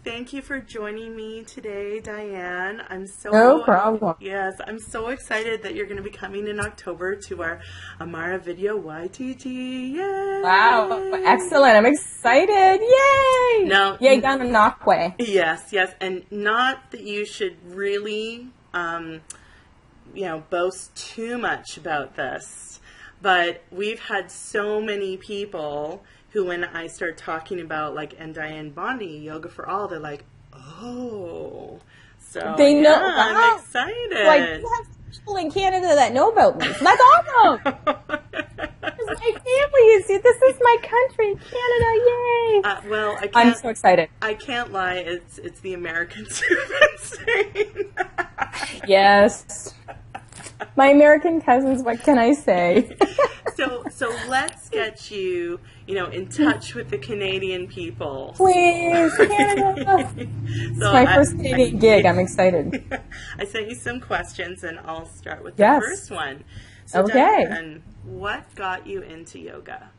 Thank you for joining me today, Dianne. No problem. Yes, I'm so excited that you're going to be coming in October to our Amara Vidya YTT. Yay! Wow, excellent. I'm excited. Yay! Now, Yay, down in Knockway. Yes, and not that you should really, boast too much about this, but we've had so many people who, when I start talking about, and Dianne Bondy, Yoga for All, they're like, oh. So, they know. I'm wow. excited. Like, you have people in Canada that know about me. So that's awesome. It's my family. You see, this is my country, Canada. Yay. I'm so excited. I can't lie. It's the Americans who've been saying that. Yes. My American cousins, what can I say? So let's get you, in touch with the Canadian people. Please, Canada. It's my first Canadian gig. I'm excited. I sent you some questions, and I'll start with the first one. So okay. Dianne, what got you into yoga?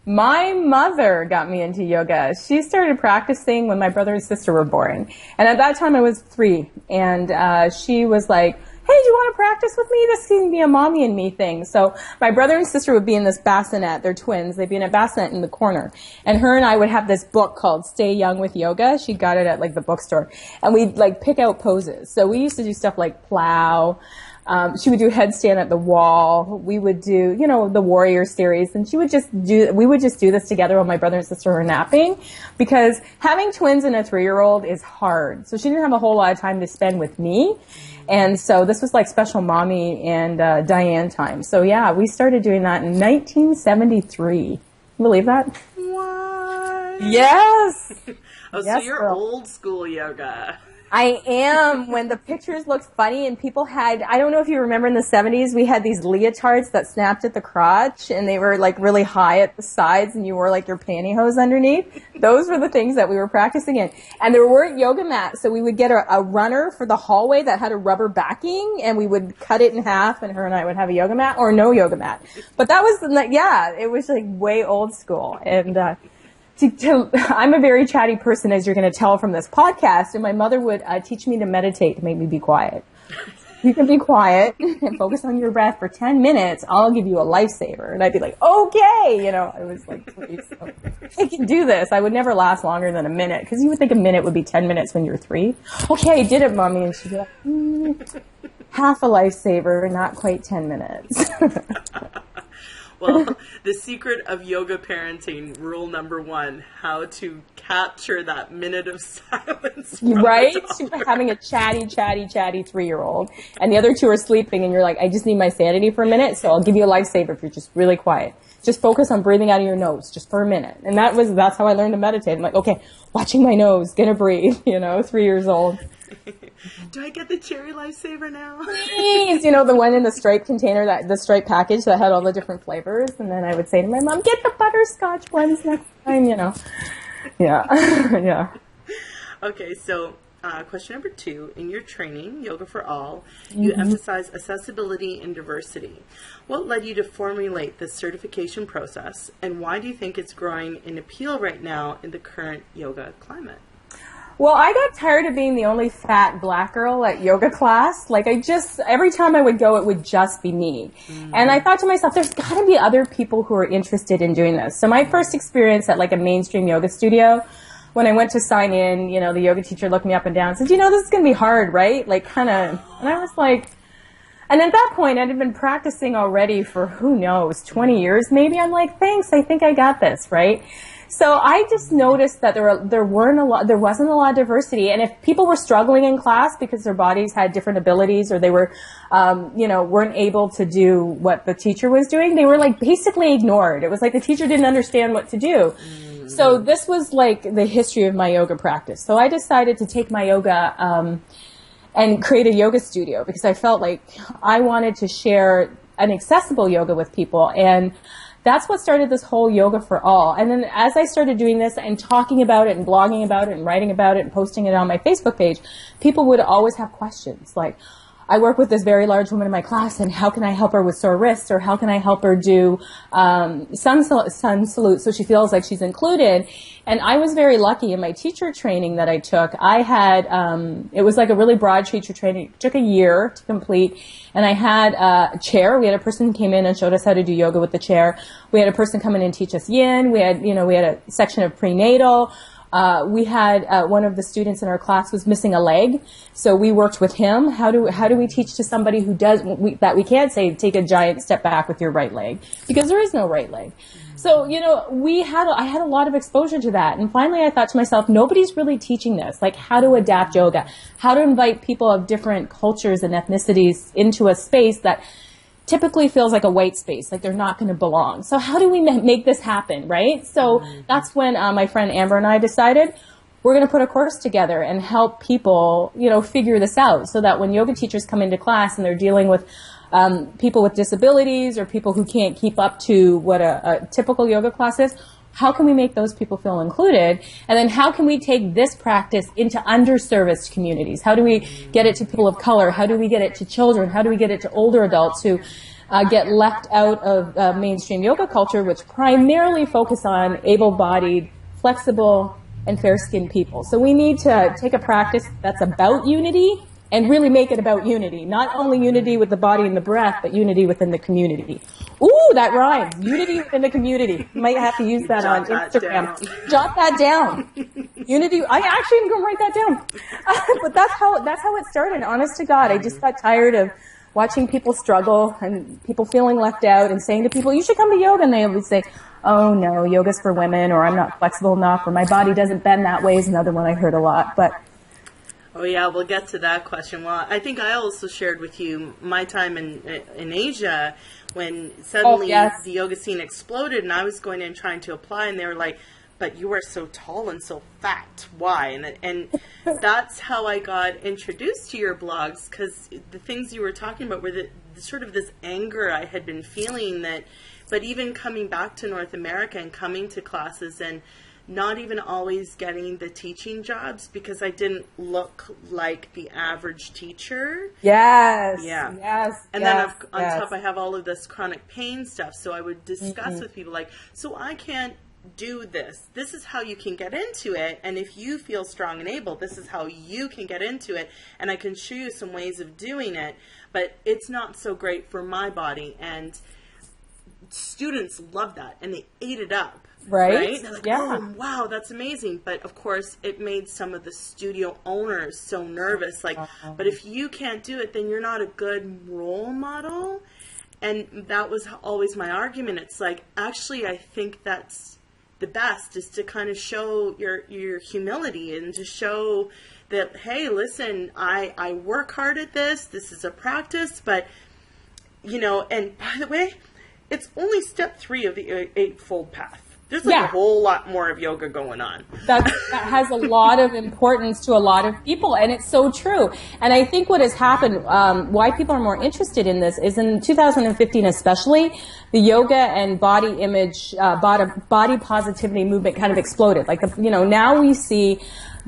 My mother got me into yoga. She started practicing when my brother and sister were born. And at that time I was 3. And she was like, hey, do you want to practice with me? This can be a mommy and me thing. So my brother and sister would be in this bassinet. They're twins. They'd be in a bassinet in the corner. And her and I would have this book called Stay Young with Yoga. She got it at the bookstore. And we'd pick out poses. So we used to do stuff like plow. She would do headstand at the wall. We would do, the warrior series. And we would just do this together while my brother and sister were napping, because having twins and a 3-year-old is hard. So she didn't have a whole lot of time to spend with me. And so this was special mommy and Dianne time. So yeah, we started doing that in 1973. Believe that? What? Yes. Oh, yes, so you're girl. Old school yoga. I am. When the pictures looked funny and people had, I don't know if you remember in the 70s, we had these leotards that snapped at the crotch and they were really high at the sides and you wore your pantyhose underneath. Those were the things that we were practicing in. And there weren't yoga mats, so we would get a runner for the hallway that had a rubber backing and we would cut it in half and her and I would have a yoga mat or no yoga mat. But that was, it was way old school. And, I'm a very chatty person, as you're going to tell from this podcast, and my mother would teach me to meditate to make me be quiet. You can be quiet and focus on your breath for 10 minutes. I'll give you a lifesaver. And I'd be like, okay. I was please, I can do this. I would never last longer than a minute, because you would think a minute would be 10 minutes when you're 3. Okay, I did it, Mommy. And she'd be like, half a lifesaver, not quite 10 minutes. Well, the secret of yoga parenting, rule number 1, how to capture that minute of silence. Right? Having a chatty 3-year-old, and the other 2 are sleeping, and you're like, I just need my sanity for a minute, so I'll give you a lifesaver if you're just really quiet. Just focus on breathing out of your nose, just for a minute. And that's how I learned to meditate. I'm like, okay, watching my nose, gonna breathe, 3 years old. Do I get the cherry lifesaver now? Please, the one in the striped container, the striped package that had all the different flavors. And then I would say to my mom, get the butterscotch ones next time, Yeah. Yeah. Okay, so question number 2. In your training, Yoga for All, you emphasize accessibility and diversity. What led you to formulate this certification process, and why do you think it's growing in appeal right now in the current yoga climate? Well, I got tired of being the only fat black girl at yoga class. Every time I would go, it would just be me. Mm-hmm. And I thought to myself, there's got to be other people who are interested in doing this. So my first experience at a mainstream yoga studio, when I went to sign in, the yoga teacher looked me up and down and said, this is going to be hard, right? And I was like, and at that point, I'd been practicing already for, who knows, 20 years maybe. I'm like, thanks, I think I got this, right? So I just noticed that there wasn't a lot of diversity, and if people were struggling in class because their bodies had different abilities, or they were, weren't able to do what the teacher was doing, they were basically ignored. It was the teacher didn't understand what to do. Mm-hmm. So this was the history of my yoga practice. So I decided to take my yoga and create a yoga studio, because I felt like I wanted to share an accessible yoga with people. And that's what started this whole Yoga for All. And then as I started doing this and talking about it and blogging about it and writing about it and posting it on my Facebook page, people would always have questions like, I work with this very large woman in my class, and how can I help her with sore wrists, or how can I help her do sun salute so she feels like she's included? And I was very lucky in my teacher training that I took. I had, it was like a really broad teacher training. It took a year to complete. And I had a chair. We had a person who came in and showed us how to do yoga with the chair. We had a person come in and teach us yin. We had, we had a section of prenatal. We had one of the students in our class was missing a leg, so we worked with him. How do we teach to somebody who does that we can't say take a giant step back with your right leg, because there is no right leg. So I had a lot of exposure to that, and finally I thought to myself, nobody's really teaching this, like how to adapt yoga, how to invite people of different cultures and ethnicities into a space that typically feels like a white space, like they're not going to belong. So how do we make this happen, right? So that's when my friend Amber and I decided we're going to put a course together and help people, figure this out, so that when yoga teachers come into class and they're dealing with people with disabilities or people who can't keep up to what a typical yoga class is, how can we make those people feel included? And then how can we take this practice into underserviced communities? How do we get it to people of color? How do we get it to children? How do we get it to older adults who get left out of mainstream yoga culture, which primarily focus on able-bodied, flexible, and fair-skinned people? So we need to take a practice that's about unity and really make it about unity. Not only unity with the body and the breath, but unity within the community. Ooh, that rhymes. Unity within the community. You might have to use that on Instagram. Jot that down. Unity. I actually am going to write that down. But that's how it started. Honest to God, I just got tired of watching people struggle and people feeling left out and saying to people, you should come to yoga. And they would say, oh no, yoga's for women, or I'm not flexible enough, or my body doesn't bend that way is another one I heard a lot. But oh yeah, we'll get to that question. Well, I think I also shared with you my time in Asia when suddenly the yoga scene exploded, and I was going in trying to apply, and they were like, but you are so tall and so fat. Why? And that's how I got introduced to your blogs, because the things you were talking about were the sort of this anger I had been feeling but even coming back to North America and coming to classes and not even always getting the teaching jobs because I didn't look like the average teacher. Yes. Yeah. Yes. And then on top I have all of this chronic pain stuff. So I would discuss with people like, so I can't do this. This is how you can get into it. And if you feel strong and able, this is how you can get into it. And I can show you some ways of doing it. But it's not so great for my body. And students love that. And they ate it up. Right? They're like, oh, wow, that's amazing. But, of course, it made some of the studio owners so nervous. Like, but if you can't do it, then you're not a good role model. And that was always my argument. It's like, actually, I think that's the best, is to kind of show your humility and to show that, hey, listen, I work hard at this. This is a practice. But, and by the way, it's only step 3 of the Eightfold Path. There's a whole lot more of yoga going on. That has a lot of importance to a lot of people, and it's so true. And I think what has happened, why people are more interested in this, is in 2015 especially, the yoga and body image, body positivity movement kind of exploded. Like, now we see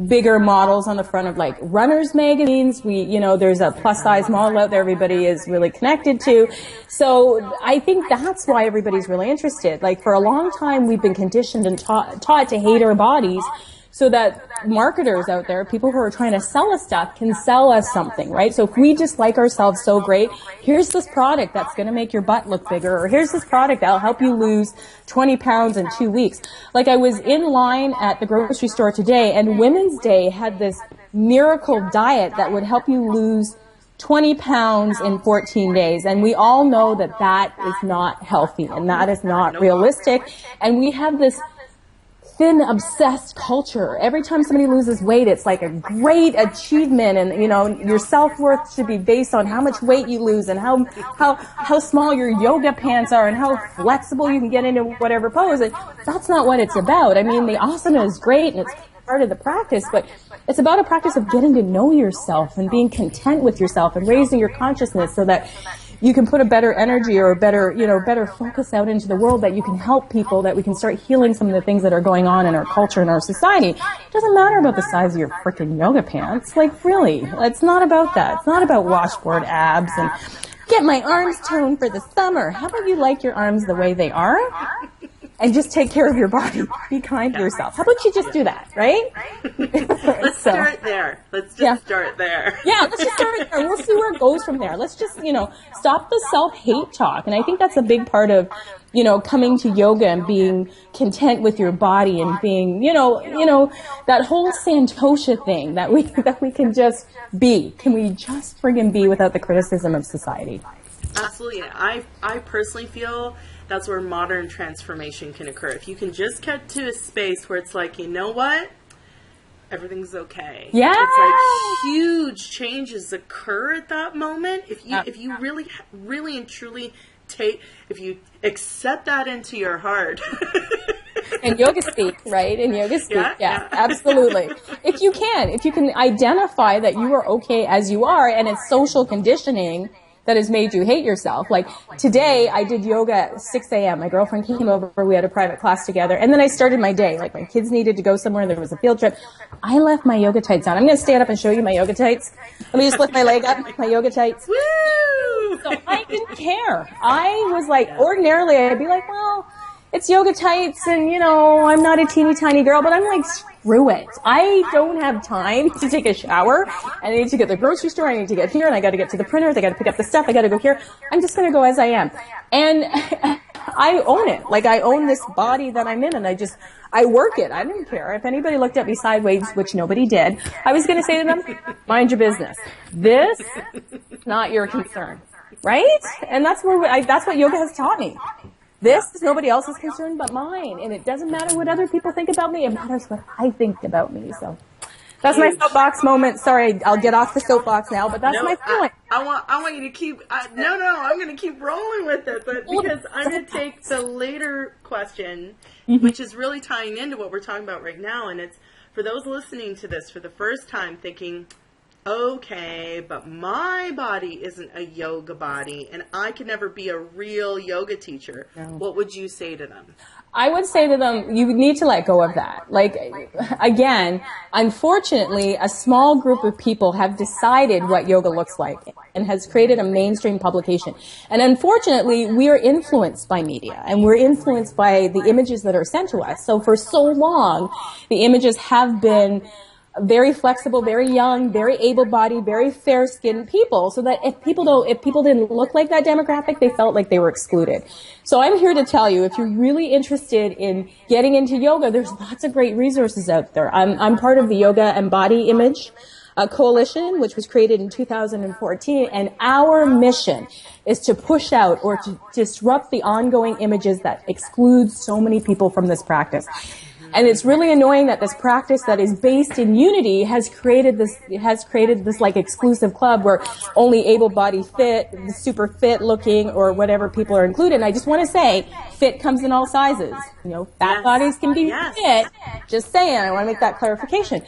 bigger models on the front of like runners magazines. There's a plus size model out there everybody is really connected to. So I think that's why everybody's really interested. Like, for a long time we've been conditioned and taught to hate our bodies, so that marketers out there, people who are trying to sell us stuff, can sell us something, right? So if we just like ourselves so great, here's this product that's going to make your butt look bigger, or here's this product that'll help you lose 20 pounds in 2 weeks. Like, I was in line at the grocery store today, and Women's Day had this miracle diet that would help you lose 20 pounds in 14 days. And we all know that that is not healthy and that is not realistic. And we have this thin, obsessed culture. Every time somebody loses weight, it's like a great achievement, and your self-worth should be based on how much weight you lose and how small your yoga pants are and how flexible you can get into whatever pose. And that's not what it's about. I mean, the asana is great and it's part of the practice, but it's about a practice of getting to know yourself and being content with yourself and raising your consciousness so that you can put a better energy or a better, better focus out into the world, that you can help people, that we can start healing some of the things that are going on in our culture and our society. It doesn't matter about the size of your freaking yoga pants. Like, really, it's not about that. It's not about washboard abs and get my arms toned for the summer. How about you like your arms the way they are? And just take care of your body. Be kind to yourself. How about you just do that, right? Let's start there. Let's just start there. Yeah, let's just start there. We'll see where it goes from there. Let's just, stop the self-hate talk. And I think that's a big part of, coming to yoga and being content with your body and being, that whole Santosha thing that we can just be. Can we just friggin' be without the criticism of society? Absolutely. I personally feel that's where modern transformation can occur. If you can just get to a space where it's like, you know what? Everything's okay. Yeah. It's like huge changes occur at that moment. If you really and truly if you accept that into your heart. In yoga speak, right? In yoga speak, yeah, absolutely. If you can identify that you are okay as you are, and it's social conditioning that has made you hate yourself. Like today, I did yoga at 6 a.m. My girlfriend came over. We had a private class together. And then I started my day. Like my kids needed to go somewhere. There was a field trip. I left my yoga tights on. I'm going to stand up and show you my yoga tights. Let me just lift my leg up, my yoga tights. Woo! So I didn't care. I was like, ordinarily, I'd be like, well, it's yoga tights and, I'm not a teeny tiny girl, but I'm like, screw it. I don't have time to take a shower. I need to get to the grocery store. I need to get here and I got to get to the printers. I got to pick up the stuff. I got to go here. I'm just going to go as I am. And I own it. Like I own this body that I'm in and I work it. I didn't care. If anybody looked at me sideways, which nobody did, I was going to say to them, mind your business. This is not your concern. Right? And that's that's what yoga has taught me. This is nobody else's concern but mine. And it doesn't matter what other people think about me. It matters what I think about me. So that's my soapbox moment. Sorry, I'll get off the soapbox now, but that's my feeling. I want you to keep, I'm going to keep rolling with it, but because I'm going to take the later question, which is really tying into what we're talking about right now. And it's for those listening to this for the first time thinking, okay, but my body isn't a yoga body and I can never be a real yoga teacher. No. What would you say to them? I would say to them, you need to let go of that. Like, again, unfortunately, a small group of people have decided what yoga looks like and has created a mainstream publication. And unfortunately, we are influenced by media and we're influenced by the images that are sent to us. So for so long, the images have been very flexible, very young, very able-bodied, very fair-skinned people, so that if people didn't look like that demographic, they felt like they were excluded. So I'm here to tell you, if you're really interested in getting into yoga, there's lots of great resources out there. I'm part of the Yoga and Body Image Coalition, which was created in 2014, and our mission is to push out or to disrupt the ongoing images that exclude so many people from this practice. And it's really annoying that this practice that is based in unity has created this like exclusive club where only able-bodied fit, super fit looking or whatever people are included. And I just want to say, fit comes in all sizes. Fat bodies can be fit. Just saying, I want to make that clarification.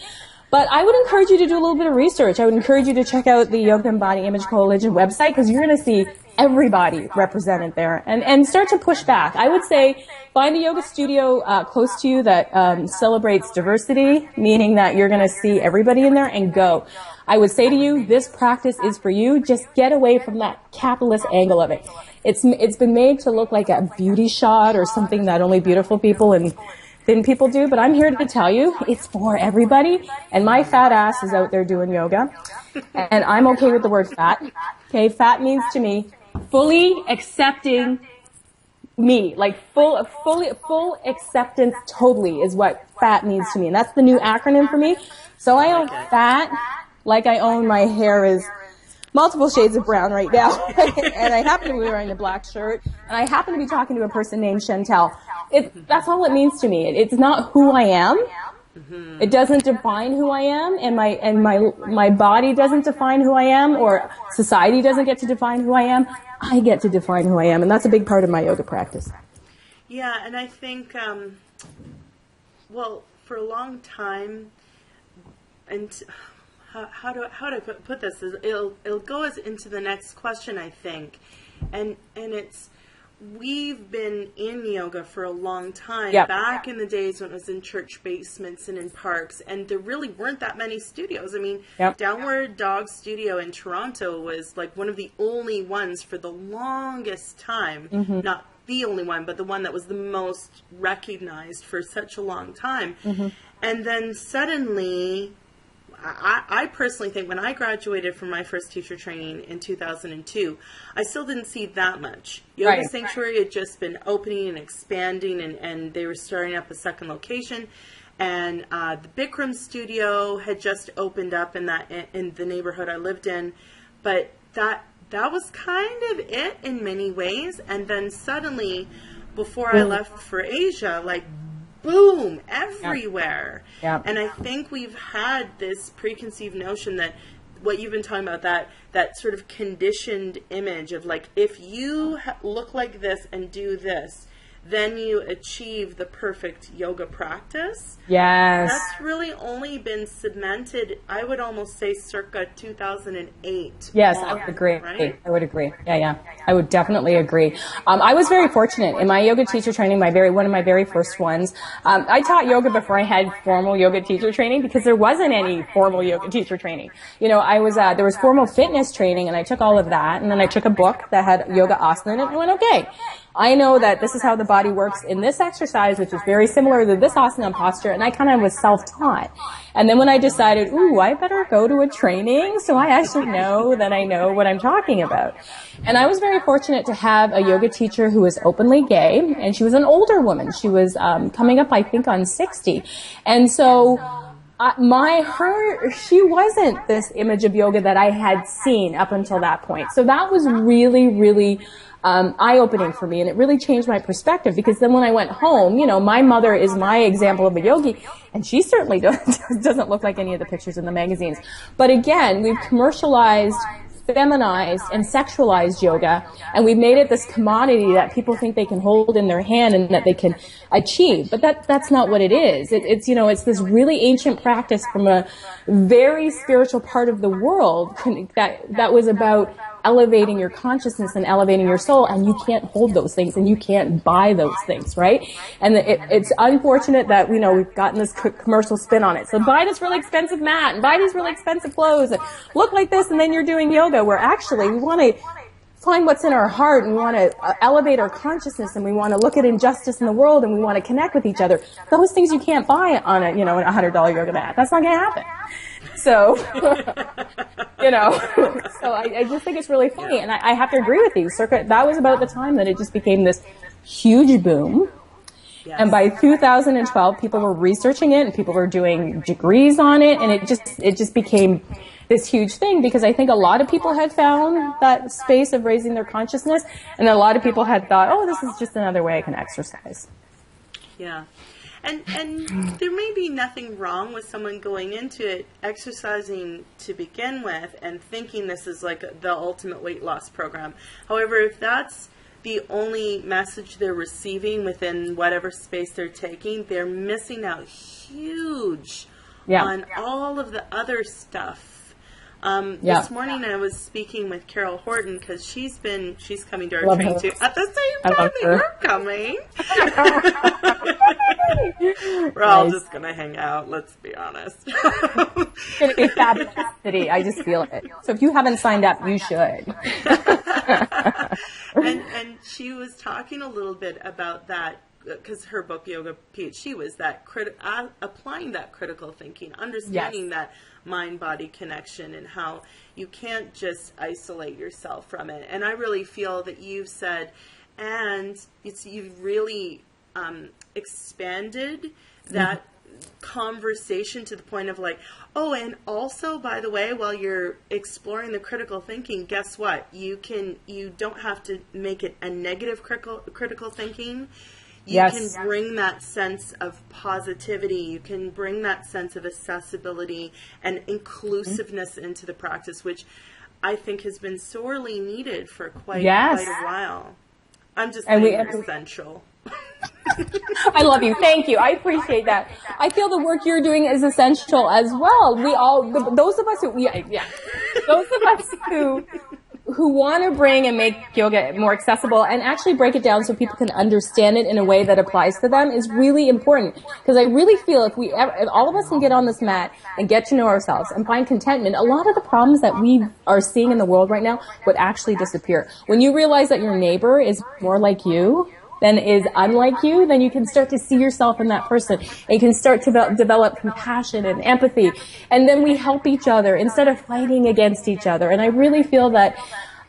But I would encourage you to do a little bit of research. I would encourage you to check out the Yoga and Body Image Coalition website because you're going to see everybody represented there and start to push back. I would say find a yoga studio close to you that celebrates diversity, meaning that you're going to see everybody in there and go. I would say to you, this practice is for you. Just get away from that capitalist angle of it. It's been made to look like a beauty shot or something that only beautiful people and thin people do, but I'm here to tell you it's for everybody, and my fat ass is out there doing yoga, and I'm okay with the word fat. Okay, fat means to me fully accepting me, like full acceptance totally is what fat means to me, and that's the new acronym for me. So I own fat like I own my hair is multiple shades of brown right now, and I happen to be wearing a black shirt, and I happen to be talking to a person named Chantel. That's all it means to me. It's not who I am. Mm-hmm. It doesn't define who I am, and my body doesn't define who I am, or society doesn't get to define who I am. I get to define who I am, and that's a big part of my yoga practice. Yeah, and I think, for a long time, and how to put this? It'll go us into the next question, I think, and it's, we've been in yoga for a long time. Yep. Back in the days when it was in church basements and in parks, and there really weren't that many studios. I mean, Yep. Downward Dog Studio in Toronto was like one of the only ones for the longest time. Mm-hmm. Not the only one, but the one that was the most recognized for such a long time. Mm-hmm. And then suddenly, I personally think when I graduated from my first teacher training in 2002, I still didn't see that much. Yoga Right. Sanctuary had just been opening and expanding, and they were starting up a second location. And the Bikram studio had just opened up in the neighborhood I lived in. But that was kind of it in many ways. And then suddenly, before I left for Asia, like, boom, everywhere. Yep. And I think we've had this preconceived notion that what you've been talking about, that sort of conditioned image of like, if you look like this and do this, then you achieve the perfect yoga practice. Yes. That's really only been cemented, I would almost say, circa 2008. Yes, I would agree. Right? I would agree. Yeah. I would definitely agree. I was very fortunate in my yoga teacher training, one of my very first ones. I taught yoga before I had formal yoga teacher training because there wasn't any formal yoga teacher training. You know, there was formal fitness training, and I took all of that, and then I took a book that had yoga asana in it, and I went, okay, I know that this is how the body works in this exercise, which is very similar to this asana posture, and I kind of was self-taught. And then when I decided, I better go to a training so I actually know that I know what I'm talking about. And I was very fortunate to have a yoga teacher who was openly gay, and she was an older woman. She was coming up, I think, on 60. And so she wasn't this image of yoga that I had seen up until that point. So that was really, really eye-opening for me, and it really changed my perspective, because then when I went home, you know, my mother is my example of a yogi, and she certainly doesn't look like any of the pictures in the magazines. But again, we've commercialized, feminized, and sexualized yoga, and we've made it this commodity that people think they can hold in their hand and that they can achieve. But that's not what it is. It's this really ancient practice from a very spiritual part of the world that was about elevating your consciousness and elevating your soul, and you can't hold those things, and you can't buy those things, right? And it's unfortunate that, we've gotten this commercial spin on it. So buy this really expensive mat, and buy these really expensive clothes, and look like this, and then you're doing yoga, where actually we want to find what's in our heart, and we want to elevate our consciousness, and we want to look at injustice in the world, and we want to connect with each other. Those things you can't buy on a $100 yoga mat. That's not going to happen. So, so I just think it's really funny. And I have to agree with you. That was about the time that it just became this huge boom. Yes. And by 2012, people were researching it, and people were doing degrees on it. And it just became this huge thing, because I think a lot of people had found that space of raising their consciousness. And a lot of people had thought, this is just another way I can exercise. Yeah. And there may be nothing wrong with someone going into it, exercising to begin with, and thinking this is like the ultimate weight loss program. However, if that's the only message they're receiving within whatever space they're taking, they're missing out huge on all of the other stuff. This morning I was speaking with Carol Horton, because she's coming to our training too. At the same time that you're coming. We're all just going to hang out, let's be honest. It's going to be fabulous city. I just feel it. So if you haven't signed up, you should. And she was talking a little bit about that, because her book, Yoga PhD, was that applying that critical thinking, understanding that mind-body connection, and how you can't just isolate yourself from it. And I really feel that you've said, and you've really expanded that conversation to the point of like, and also, by the way, while you're exploring the critical thinking, guess what? You don't have to make it a negative critical thinking. You can bring that sense of positivity. You can bring that sense of accessibility and inclusiveness into the practice, which I think has been sorely needed for quite a while. I'm just saying essential. I love you. Thank you. I appreciate that. I feel the work you're doing is essential as well. We all, those of us who want to bring and make yoga more accessible and actually break it down so people can understand it in a way that applies to them is really important. Because I really feel if all of us can get on this mat and get to know ourselves and find contentment, a lot of the problems that we are seeing in the world right now would actually disappear. When you realize that your neighbor is more like you than is unlike you, then you can start to see yourself in that person. And you can start to develop compassion and empathy. And then we help each other instead of fighting against each other. And I really feel that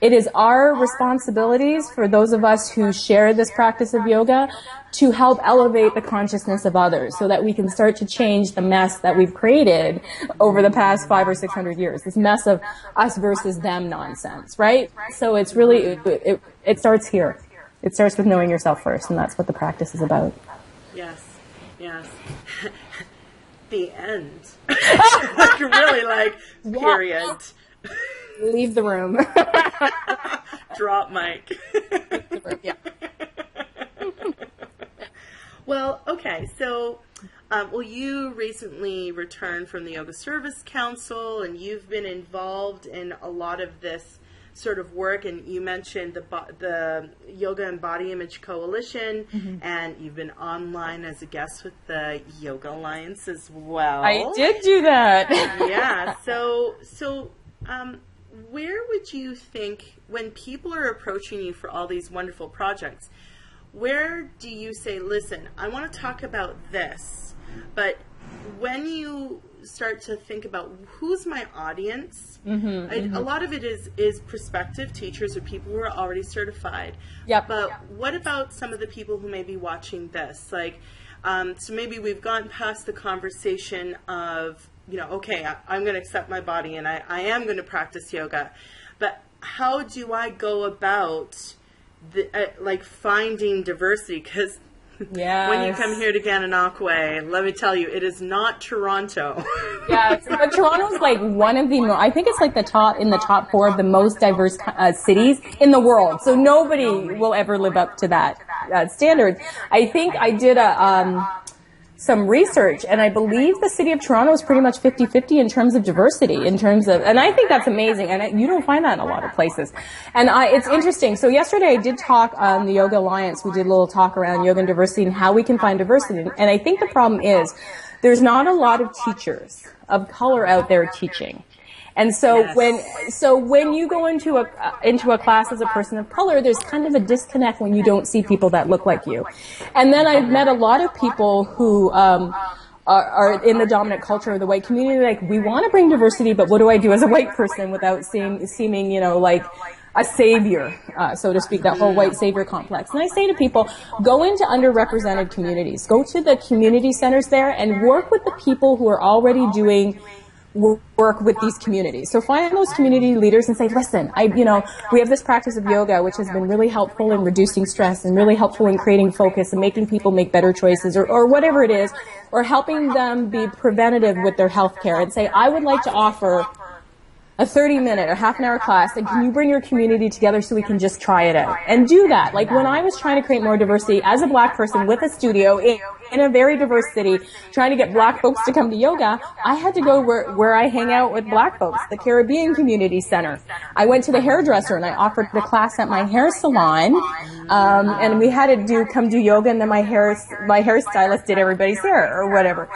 it is our responsibilities for those of us who share this practice of yoga to help elevate the consciousness of others so that we can start to change the mess that we've created over the past 500 or 600 years. This mess of us versus them nonsense, right? So it's really, it starts here. It starts with knowing yourself first, and that's what the practice is about. Yes. The end. Like, really, period. Leave the room. Drop mic. Yeah. Well, okay, so, you recently returned from the Yoga Service Council, and you've been involved in a lot of this sort of work, and you mentioned the Yoga and Body Image Coalition, mm-hmm. and you've been online as a guest with the Yoga Alliance as well. I did do that. Yeah. So, where would you think, when people are approaching you for all these wonderful projects, where do you say, listen, I want to talk about this, but when you start to think about who's my audience, a lot of it is prospective teachers or people who are already certified. Yep. But what about some of the people who may be watching this? So maybe we've gone past the conversation of, okay, I'm going to accept my body and I am going to practice yoga. But how do I go about finding diversity? Because when you come here to Gananoque, let me tell you, it is not Toronto. Yes, but Toronto's one of the, I think it's in the top 4 of the most diverse cities in the world. So nobody will ever live up to that standard. I think I did some research, and I believe the city of Toronto is pretty much 50-50 in terms of diversity, and I think that's amazing, and you don't find that in a lot of places. And it's interesting. So yesterday I did talk on the Yoga Alliance. We did a little talk around yoga and diversity and how we can find diversity. And I think the problem is there's not a lot of teachers of color out there teaching. And so when you go into a class as a person of color, there's kind of a disconnect when you don't see people that look like you. And then I've met a lot of people who are in the dominant culture of the white community, we want to bring diversity, but what do I do as a white person without seeming like a savior, so to speak, that whole white savior complex. And I say to people, go into underrepresented communities. Go to the community centers there and work with the people who are already doing work with these communities. So find those community leaders and say, listen, we have this practice of yoga, which has been really helpful in reducing stress and really helpful in creating focus and making people make better choices or whatever it is, or helping them be preventative with their health care, and say, I would like to offer a 30-minute or half-an-hour class, and can you bring your community together so we can just try it out? And do that. When I was trying to create more diversity as a black person with a studio in a very diverse city, trying to get black folks to come to yoga, I had to go where I hang out with black folks, the Caribbean Community Center. I went to the hairdresser and I offered the class at my hair salon, and we had to come do yoga, and then my hairstylist did everybody's hair or whatever.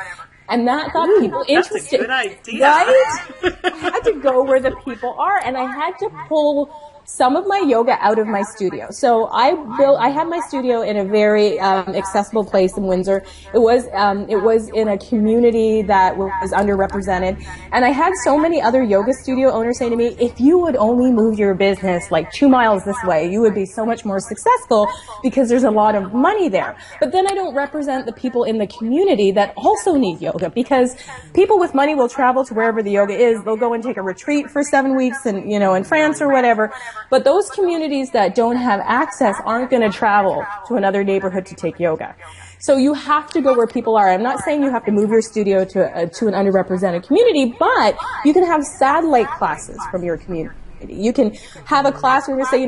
And that got people interested. That's a good idea. Right? I had to go where the people are, and I had to pull some of my yoga out of my studio. So I had my studio in a very accessible place in Windsor. It was in a community that was underrepresented. And I had so many other yoga studio owners say to me, if you would only move your business 2 miles this way, you would be so much more successful because there's a lot of money there. But then I don't represent the people in the community that also need yoga, because people with money will travel to wherever the yoga is. They'll go and take a retreat for 7 weeks in France or whatever. But those communities that don't have access aren't going to travel to another neighborhood to take yoga. So you have to go where people are. I'm not saying you have to move your studio to an underrepresented community, but you can have satellite classes from your community. community. You can have a class where we say,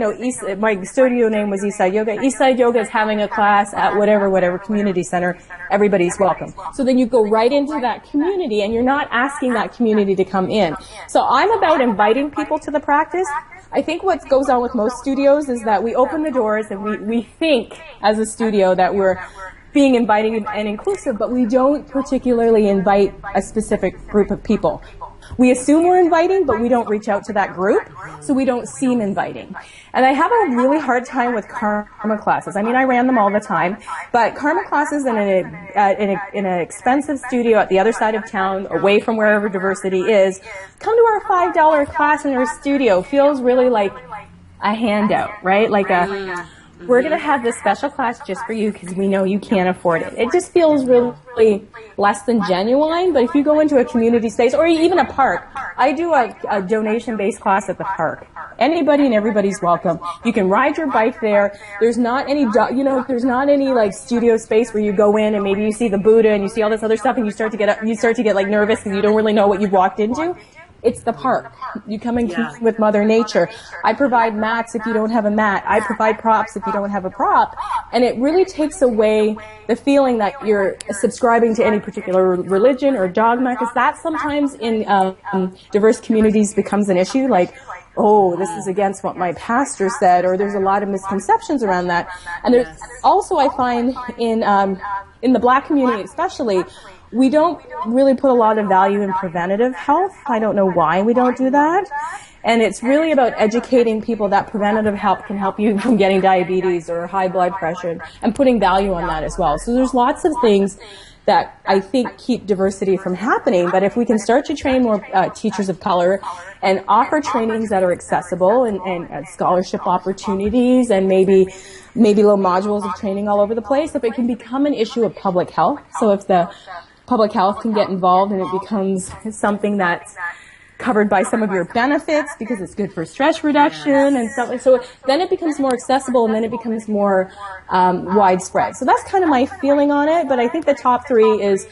my studio name was Eastside Yoga. Eastside Yoga is having a class at whatever community center. Everybody's welcome. So then you go right into that community, and you're not asking that community to come in. So I'm about inviting people to the practice. I think what goes on with most studios is that we open the doors and we think as a studio that we're being inviting and inclusive, but we don't particularly invite a specific group of people. We assume we're inviting, but we don't reach out to that group, so we don't seem inviting. And I have a really hard time with karma classes. I mean, I ran them all the time, but karma classes in an expensive studio at the other side of town, away from wherever diversity is, come to our $5 class in our studio feels really like a handout, right? Like we're going to have this special class just for you because we know you can't afford it. It just feels really less than genuine. But if you go into a community space or even a park, I do a donation-based class at the park. Anybody and everybody's welcome. You can ride your bike there. There's not any, there's not any like studio space where you go in and maybe you see the Buddha and you see all this other stuff and you start to get like nervous because you don't really know what you've walked into. It's the park. You come in keeping with Mother Nature. I provide mats if you don't have a mat. I provide props if you don't have a prop. And it really takes away the feeling that you're subscribing to any particular religion or dogma, because that sometimes in diverse communities becomes an issue, like, oh, this is against what my pastor said, or there's a lot of misconceptions around that. And there's also, I find, in the Black community especially, we don't really put a lot of value in preventative health. I don't know why we don't do that. And it's really about educating people that preventative health can help you from getting diabetes or high blood pressure, and putting value on that as well. So there's lots of things that I think keep diversity from happening. But if we can start to train more teachers of color and offer trainings that are accessible and scholarship opportunities and maybe little modules of training all over the place, if it can become an issue of public health. So if the public health can get involved and it becomes something that's covered by some of your benefits because it's good for stress reduction and stuff. So then it becomes more accessible and then it becomes more widespread. So that's kind of my feeling on it. But I think the top three is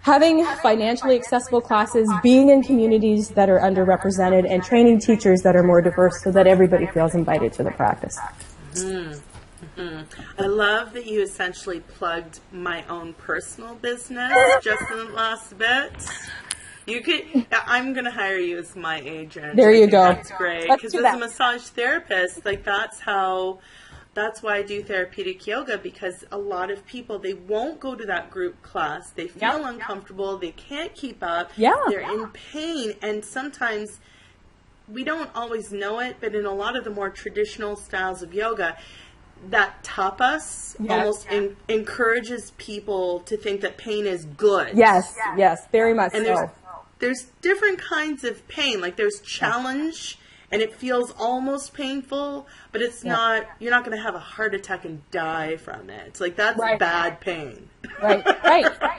having financially accessible classes, being in communities that are underrepresented, and training teachers that are more diverse so that everybody feels invited to the practice. I love that you essentially plugged my own personal business just in the last bit. I'm going to hire you as my agent. There you go. That's great. Because as a massage therapist, like that's why I do therapeutic yoga, because a lot of people, they won't go to that group class. They feel uncomfortable. They can't keep up. They're in pain. And sometimes we don't always know it, but in a lot of the more traditional styles of yoga, that tapas almost encourages people to think that pain is good. Yes, very much and so. There's different kinds of pain. Like there's challenge, and it feels almost painful, but it's not. You're not going to have a heart attack and die from it. It's like that's bad pain. Right.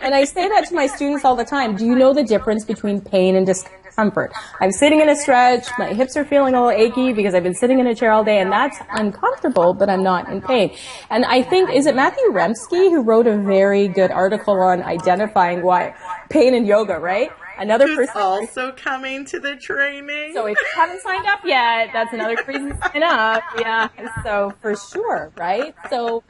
And I say that to my students all the time. Do you know the difference between pain and discomfort? I'm sitting in a stretch, my hips are feeling a little achy because I've been sitting in a chair all day, and that's uncomfortable, but I'm not in pain. And I think, is it Matthew Remsky who wrote a very good article on identifying why pain in yoga, right? Another person also coming to the training. So if you haven't signed up yet, that's another reason to sign up. Yeah. So for sure, right? So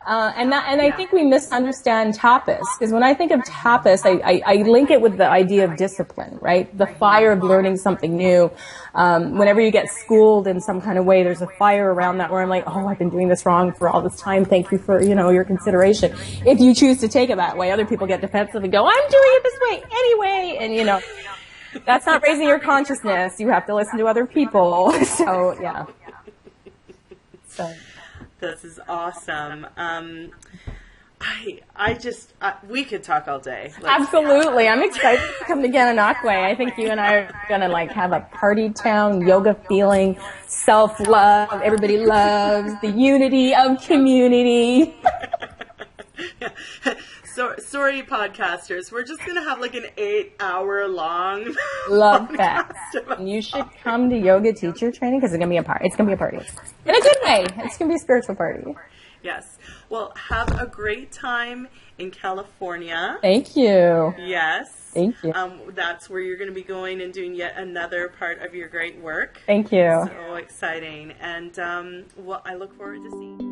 and I think we misunderstand tapas, because when I think of tapas, I link it with the idea of discipline, right? The fire of learning something new. Whenever you get schooled in some kind of way, there's a fire around that where I'm like, oh, I've been doing this wrong for all this time. Thank you for, your consideration. If you choose to take it that way, other people get defensive and go, I'm doing it this way anyway. And, that's not raising your consciousness. You have to listen to other people. So, yeah. So. This is awesome. We could talk all day. Absolutely. I'm excited to come to Gananoque. I think you and I are going to have a party town, yoga feeling, self-love. Everybody loves the unity of community. So, sorry, podcasters. We're just going to have an 8-hour long love that. And you should come to yoga teacher training because it's going to be a party. It's going to be a party. In a good way. It's going to be a spiritual party. Yes. Well, have a great time in California. Thank you. Yes. Thank you. That's where you're going to be going and doing yet another part of your great work. Thank you. So exciting. And well, I look forward to seeing you.